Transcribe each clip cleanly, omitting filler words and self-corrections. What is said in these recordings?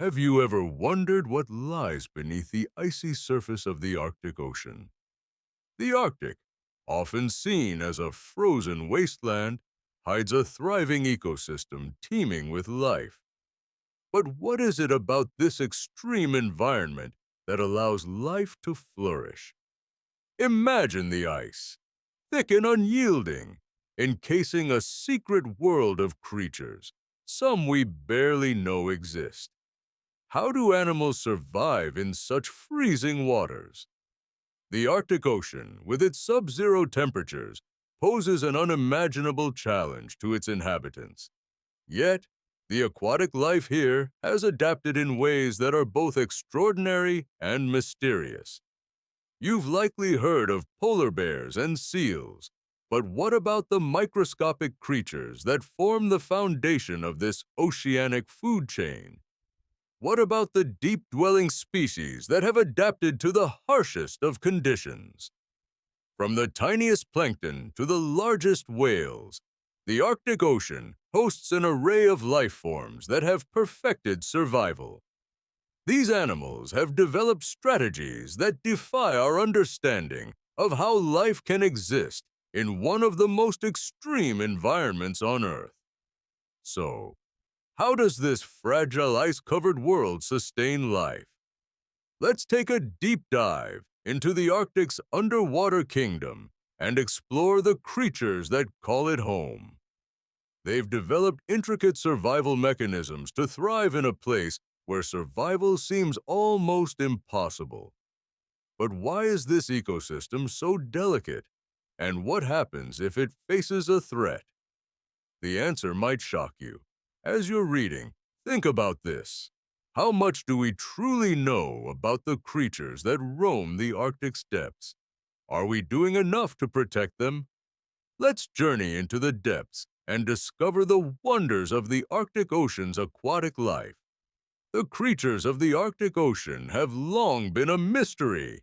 Have you ever wondered what lies beneath the icy surface of the Arctic Ocean? The Arctic, often seen as a frozen wasteland, hides a thriving ecosystem teeming with life. But what is it about this extreme environment that allows life to flourish? Imagine the ice, thick and unyielding, encasing a secret world of creatures, some we barely know exist. How do animals survive in such freezing waters? The Arctic Ocean, with its sub-zero temperatures, poses an unimaginable challenge to its inhabitants. Yet, the aquatic life here has adapted in ways that are both extraordinary and mysterious. You've likely heard of polar bears and seals, but what about the microscopic creatures that form the foundation of this oceanic food chain? What about the deep-dwelling species that have adapted to the harshest of conditions? From the tiniest plankton to the largest whales, the Arctic Ocean hosts an array of life forms that have perfected survival. These animals have developed strategies that defy our understanding of how life can exist in one of the most extreme environments on Earth. So, how does this fragile ice-covered world sustain life? Let's take a deep dive into the Arctic's underwater kingdom and explore the creatures that call it home. They've developed intricate survival mechanisms to thrive in a place where survival seems almost impossible. But why is this ecosystem so delicate? And what happens if it faces a threat? The answer might shock you. As you're reading, think about this. How much do we truly know about the creatures that roam the Arctic's depths? Are we doing enough to protect them? Let's journey into the depths and discover the wonders of the Arctic Ocean's aquatic life. The creatures of the Arctic Ocean have long been a mystery,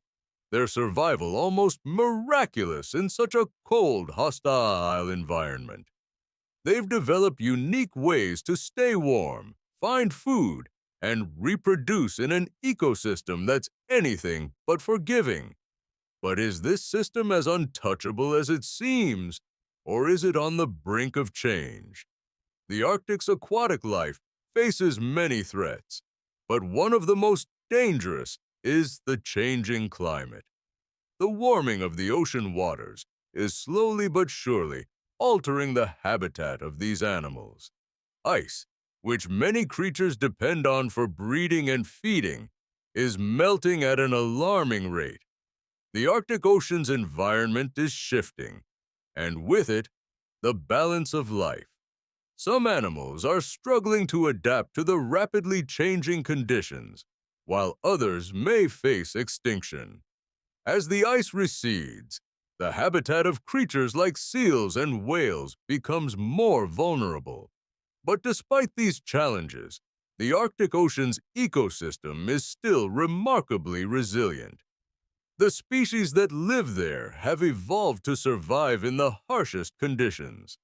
their survival almost miraculous in such a cold, hostile environment. They've developed unique ways to stay warm, find food, and reproduce in an ecosystem that's anything but forgiving. But is this system as untouchable as it seems, or is it on the brink of change? The Arctic's aquatic life faces many threats, but one of the most dangerous is the changing climate. The warming of the ocean waters is slowly but surely altering the habitat of these animals. Ice, which many creatures depend on for breeding and feeding, is melting at an alarming rate. The Arctic Ocean's environment is shifting, and with it, the balance of life. Some animals are struggling to adapt to the rapidly changing conditions, while others may face extinction. As the ice recedes, the habitat of creatures like seals and whales becomes more vulnerable. But despite these challenges, the Arctic Ocean's ecosystem is still remarkably resilient. The species that live there have evolved to survive in the harshest conditions.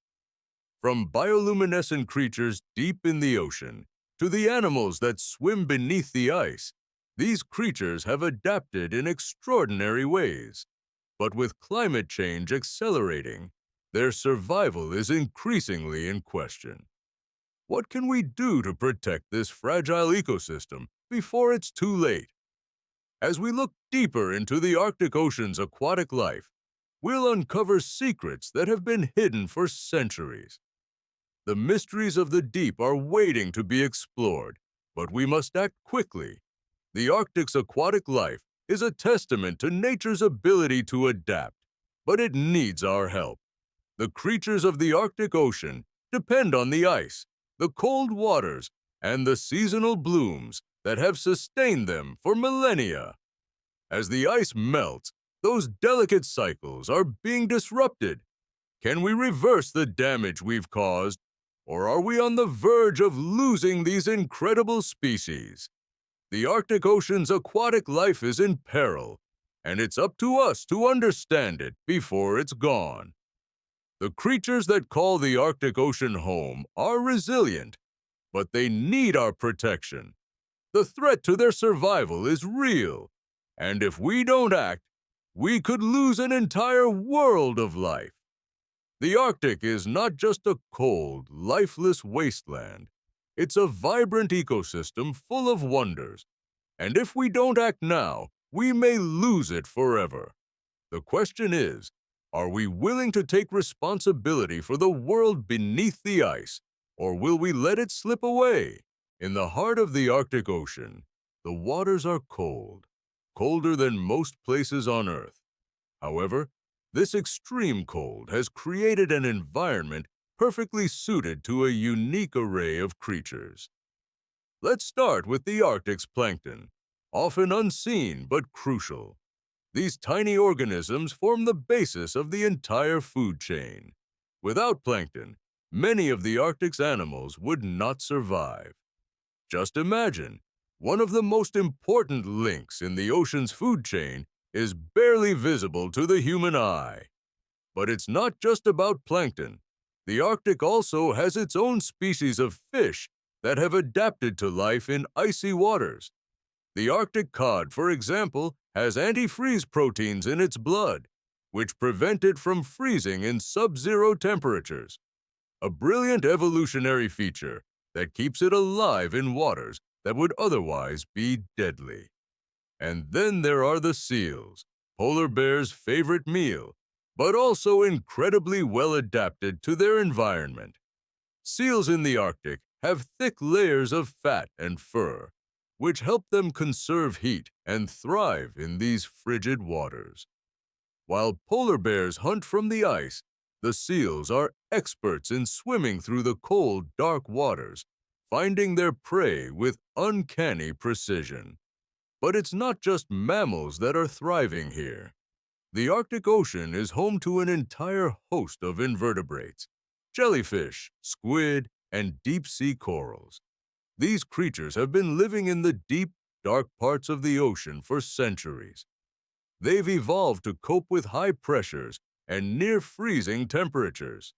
From bioluminescent creatures deep in the ocean to the animals that swim beneath the ice, these creatures have adapted in extraordinary ways. But with climate change accelerating, their survival is increasingly in question. What can we do to protect this fragile ecosystem before it's too late? As we look deeper into the Arctic Ocean's aquatic life, we'll uncover secrets that have been hidden for centuries. The mysteries of the deep are waiting to be explored, but we must act quickly. The Arctic's aquatic life is a testament to nature's ability to adapt, but it needs our help. The creatures of the Arctic Ocean depend on the ice, the cold waters, and the seasonal blooms that have sustained them for millennia. As the ice melts, those delicate cycles are being disrupted. Can we reverse the damage we've caused, or are we on the verge of losing these incredible species? The Arctic Ocean's aquatic life is in peril, and it's up to us to understand it before it's gone. The creatures that call the Arctic Ocean home are resilient, but they need our protection. The threat to their survival is real, and if we don't act, we could lose an entire world of life. The Arctic is not just a cold, lifeless wasteland. It's a vibrant ecosystem full of wonders, and if we don't act now, we may lose it forever. The question is, are we willing to take responsibility for the world beneath the ice, or will we let it slip away? In the heart of the Arctic Ocean, the waters are cold, colder than most places on Earth. However, this extreme cold has created an environment perfectly suited to a unique array of creatures. Let's start with the Arctic's plankton, often unseen but crucial. These tiny organisms form the basis of the entire food chain. Without plankton, many of the Arctic's animals would not survive. Just imagine, one of the most important links in the ocean's food chain is barely visible to the human eye. But it's not just about plankton. The Arctic also has its own species of fish that have adapted to life in icy waters. The Arctic cod, for example, has antifreeze proteins in its blood, which prevent it from freezing in sub-zero temperatures. A brilliant evolutionary feature that keeps it alive in waters that would otherwise be deadly. And then there are the seals, polar bears' favorite meal, but also incredibly well adapted to their environment. Seals in the Arctic have thick layers of fat and fur, which help them conserve heat and thrive in these frigid waters. While polar bears hunt from the ice, the seals are experts in swimming through the cold, dark waters, finding their prey with uncanny precision. But it's not just mammals that are thriving here. The Arctic Ocean is home to an entire host of invertebrates: jellyfish, squid, and deep-sea corals. These creatures have been living in the deep, dark parts of the ocean for centuries. They've evolved to cope with high pressures and near-freezing temperatures.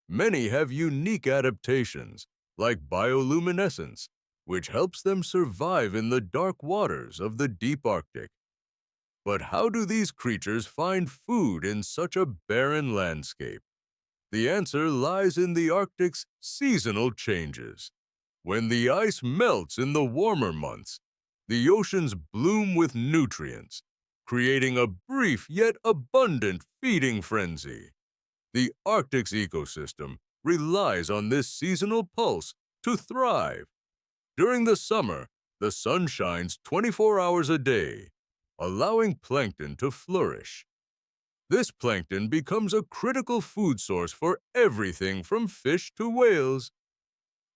Many have unique adaptations, like bioluminescence, which helps them survive in the dark waters of the deep Arctic. But how do these creatures find food in such a barren landscape? The answer lies in the Arctic's seasonal changes. When the ice melts in the warmer months, the oceans bloom with nutrients, creating a brief yet abundant feeding frenzy. The Arctic's ecosystem relies on this seasonal pulse to thrive. During the summer, the sun shines 24 hours a day, allowing plankton to flourish. This plankton becomes a critical food source for everything from fish to whales.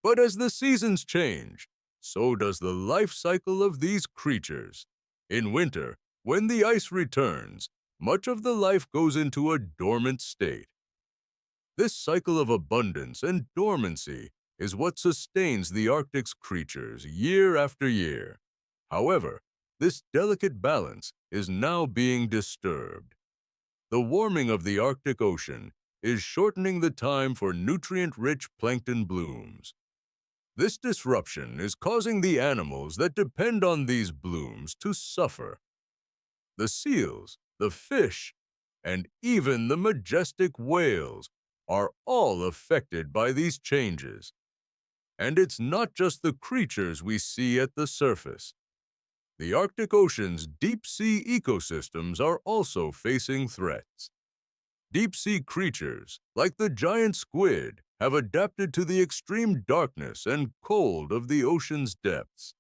But as the seasons change, so does the life cycle of these creatures. In winter, when the ice returns, much of the life goes into a dormant state. This cycle of abundance and dormancy is what sustains the Arctic's creatures year after year. However, this delicate balance is now being disturbed. The warming of the Arctic Ocean is shortening the time for nutrient-rich plankton blooms. This disruption is causing the animals that depend on these blooms to suffer. The seals, the fish, and even the majestic whales are all affected by these changes. And it's not just the creatures we see at the surface. The Arctic Ocean's deep-sea ecosystems are also facing threats. Deep-sea creatures, like the giant squid, have adapted to the extreme darkness and cold of the ocean's depths.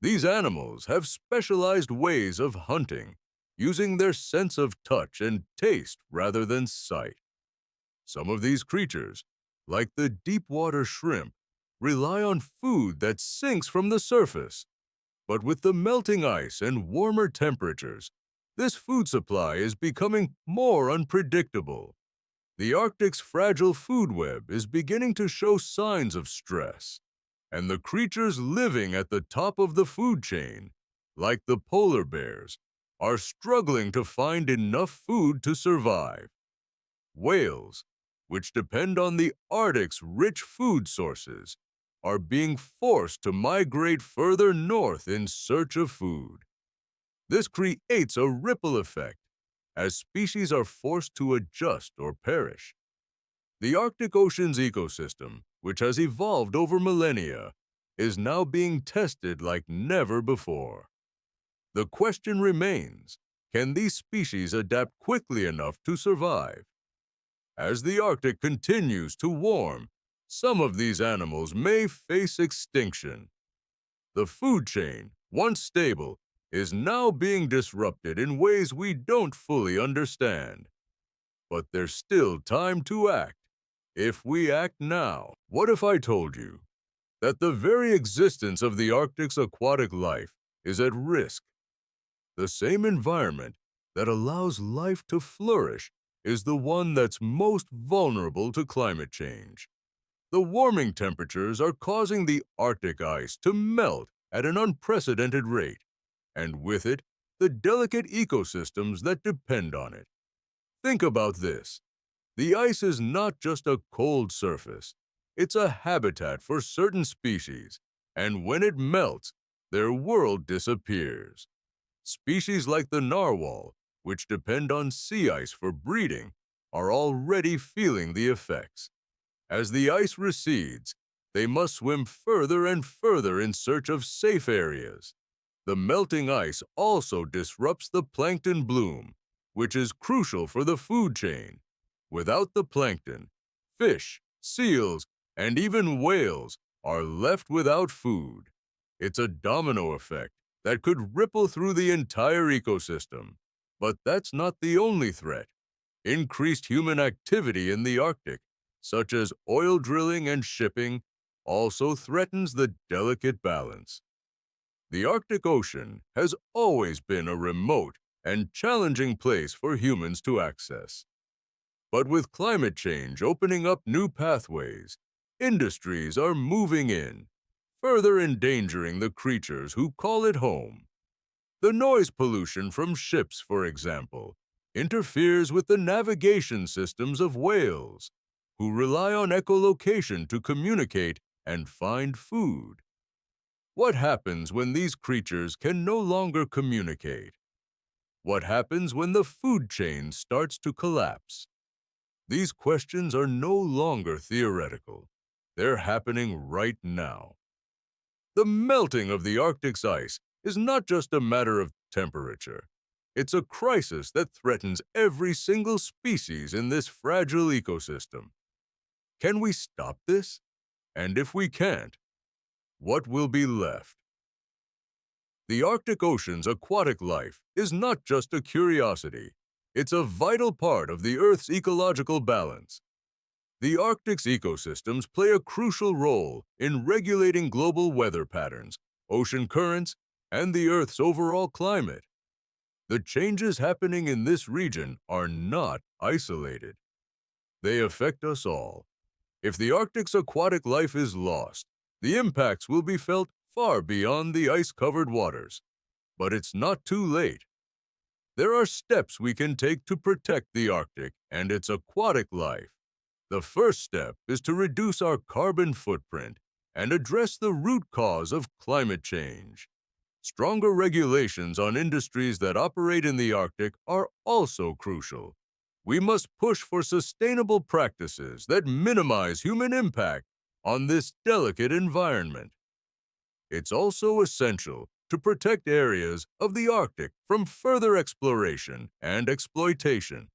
These animals have specialized ways of hunting, using their sense of touch and taste rather than sight. Some of these creatures, like the deep-water shrimp, rely on food that sinks from the surface. But with the melting ice and warmer temperatures, this food supply is becoming more unpredictable. The Arctic's fragile food web is beginning to show signs of stress, and the creatures living at the top of the food chain, like the polar bears, are struggling to find enough food to survive. Whales, which depend on the Arctic's rich food sources, are being forced to migrate further north in search of food. This creates a ripple effect as species are forced to adjust or perish. The Arctic Ocean's ecosystem, which has evolved over millennia, is now being tested like never before. The question remains, can these species adapt quickly enough to survive? As the Arctic continues to warm, some of these animals may face extinction. The food chain, once stable, is now being disrupted in ways we don't fully understand. But there's still time to act. If we act now, what if I told you that the very existence of the Arctic's aquatic life is at risk? The same environment that allows life to flourish is the one that's most vulnerable to climate change. The warming temperatures are causing the Arctic ice to melt at an unprecedented rate, and with it, the delicate ecosystems that depend on it. Think about this. The ice is not just a cold surface. It's a habitat for certain species, and when it melts, their world disappears. Species like the narwhal, which depend on sea ice for breeding, are already feeling the effects. As the ice recedes, they must swim further and further in search of safe areas. The melting ice also disrupts the plankton bloom, which is crucial for the food chain. Without the plankton, fish, seals, and even whales are left without food. It's a domino effect that could ripple through the entire ecosystem. But that's not the only threat. Increased human activity in the Arctic, such as oil drilling and shipping, also threatens the delicate balance. The Arctic Ocean has always been a remote and challenging place for humans to access. But with climate change opening up new pathways, industries are moving in, further endangering the creatures who call it home. The noise pollution from ships, for example, interferes with the navigation systems of whales, who rely on echolocation to communicate and find food. What happens when these creatures can no longer communicate? What happens when the food chain starts to collapse? These questions are no longer theoretical. They're happening right now. The melting of the Arctic's ice is not just a matter of temperature. It's a crisis that threatens every single species in this fragile ecosystem. Can we stop this? And if we can't, what will be left? The Arctic Ocean's aquatic life is not just a curiosity. It's a vital part of the Earth's ecological balance. The Arctic's ecosystems play a crucial role in regulating global weather patterns, ocean currents, and the Earth's overall climate. The changes happening in this region are not isolated. They affect us all. If the Arctic's aquatic life is lost, the impacts will be felt far beyond the ice-covered waters. But it's not too late. There are steps we can take to protect the Arctic and its aquatic life. The first step is to reduce our carbon footprint and address the root cause of climate change. Stronger regulations on industries that operate in the Arctic are also crucial. We must push for sustainable practices that minimize human impact on this delicate environment. It's also essential to protect areas of the Arctic from further exploration and exploitation.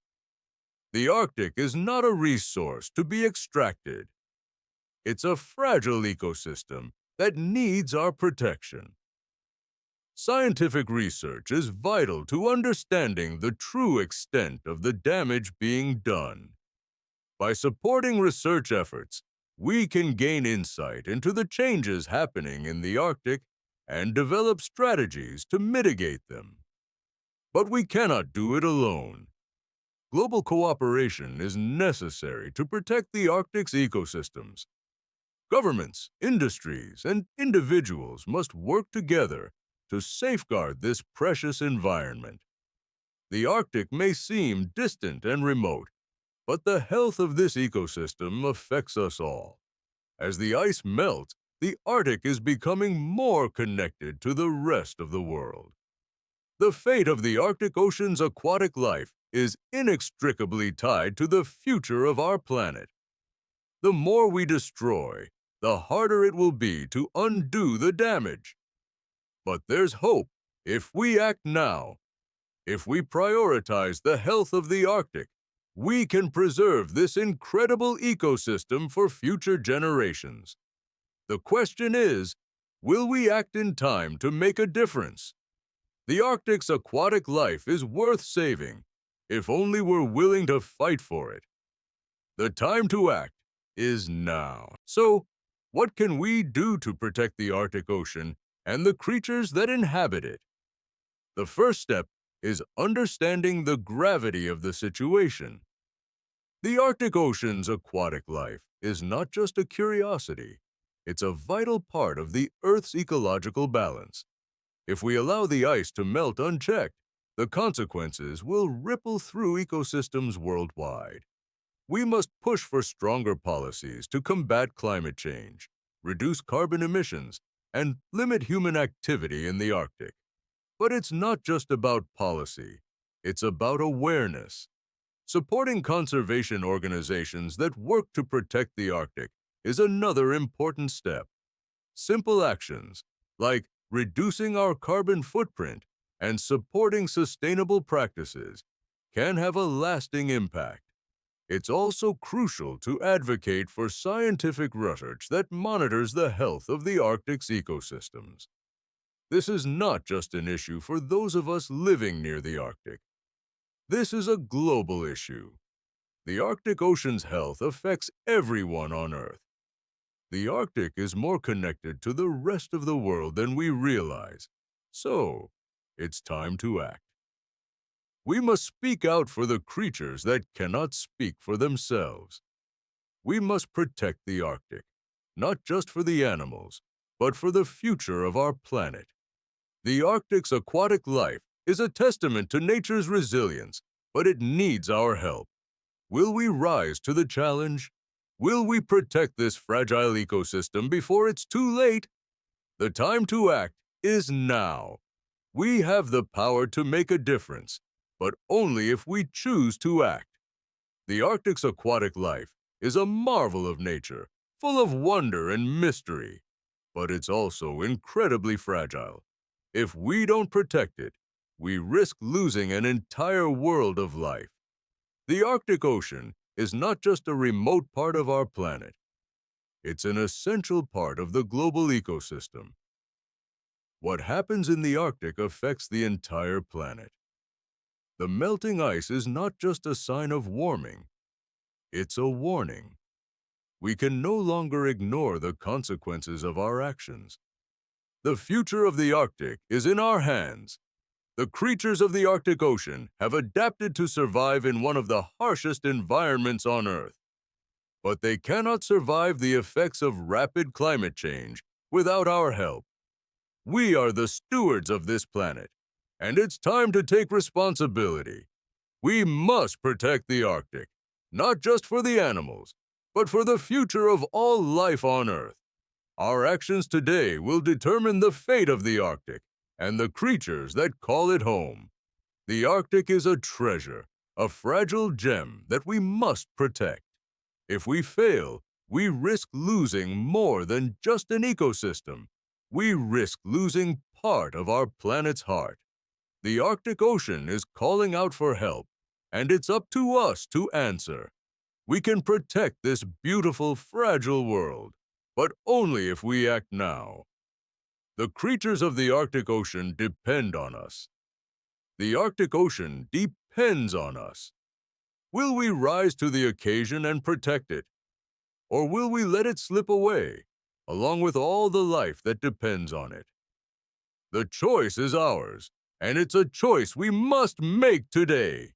The Arctic is not a resource to be extracted. It's a fragile ecosystem that needs our protection. Scientific research is vital to understanding the true extent of the damage being done. By supporting research efforts, we can gain insight into the changes happening in the Arctic and develop strategies to mitigate them. But we cannot do it alone. Global cooperation is necessary to protect the Arctic's ecosystems. Governments, industries, and individuals must work together to safeguard this precious environment. The Arctic may seem distant and remote, but the health of this ecosystem affects us all. As the ice melts, the Arctic is becoming more connected to the rest of the world. The fate of the Arctic Ocean's aquatic life is inextricably tied to the future of our planet. The more we destroy, the harder it will be to undo the damage. But there's hope if we act now. If we prioritize the health of the Arctic, we can preserve this incredible ecosystem for future generations. The question is, will we act in time to make a difference? The Arctic's aquatic life is worth saving, if only we're willing to fight for it. The time to act is now. So, what can we do to protect the Arctic Ocean and the creatures that inhabit it? The first step is understanding the gravity of the situation. The Arctic Ocean's aquatic life is not just a curiosity, it's a vital part of the Earth's ecological balance. If we allow the ice to melt unchecked, the consequences will ripple through ecosystems worldwide. We must push for stronger policies to combat climate change, reduce carbon emissions, and limit human activity in the Arctic. But it's not just about policy, it's about awareness. Supporting conservation organizations that work to protect the Arctic is another important step. Simple actions, like reducing our carbon footprint and supporting sustainable practices, can have a lasting impact. It's also crucial to advocate for scientific research that monitors the health of the Arctic's ecosystems. This is not just an issue for those of us living near the Arctic. This is a global issue. The Arctic Ocean's health affects everyone on Earth. The Arctic is more connected to the rest of the world than we realize, so it's time to act. We must speak out for the creatures that cannot speak for themselves. We must protect the Arctic, not just for the animals, but for the future of our planet. The Arctic's aquatic life is a testament to nature's resilience, but it needs our help. Will we rise to the challenge? Will we protect this fragile ecosystem before it's too late? The time to act is now. We have the power to make a difference, but only if we choose to act. The Arctic's aquatic life is a marvel of nature, full of wonder and mystery, but it's also incredibly fragile. If we don't protect it, we risk losing an entire world of life. The Arctic Ocean is not just a remote part of our planet. It's an essential part of the global ecosystem. What happens in the Arctic affects the entire planet. The melting ice is not just a sign of warming. It's a warning. We can no longer ignore the consequences of our actions. The future of the Arctic is in our hands. The creatures of the Arctic Ocean have adapted to survive in one of the harshest environments on Earth. But they cannot survive the effects of rapid climate change without our help. We are the stewards of this planet, and it's time to take responsibility. We must protect the Arctic, not just for the animals, but for the future of all life on Earth. Our actions today will determine the fate of the Arctic and the creatures that call it home. The Arctic is a treasure, a fragile gem that we must protect. If we fail, we risk losing more than just an ecosystem. We risk losing part of our planet's heart. The Arctic Ocean is calling out for help, and it's up to us to answer. We can protect this beautiful, fragile world, but only if we act now. The creatures of the Arctic Ocean depend on us. The Arctic Ocean depends on us. Will we rise to the occasion and protect it? Or will we let it slip away, along with all the life that depends on it? The choice is ours, and it's a choice we must make today.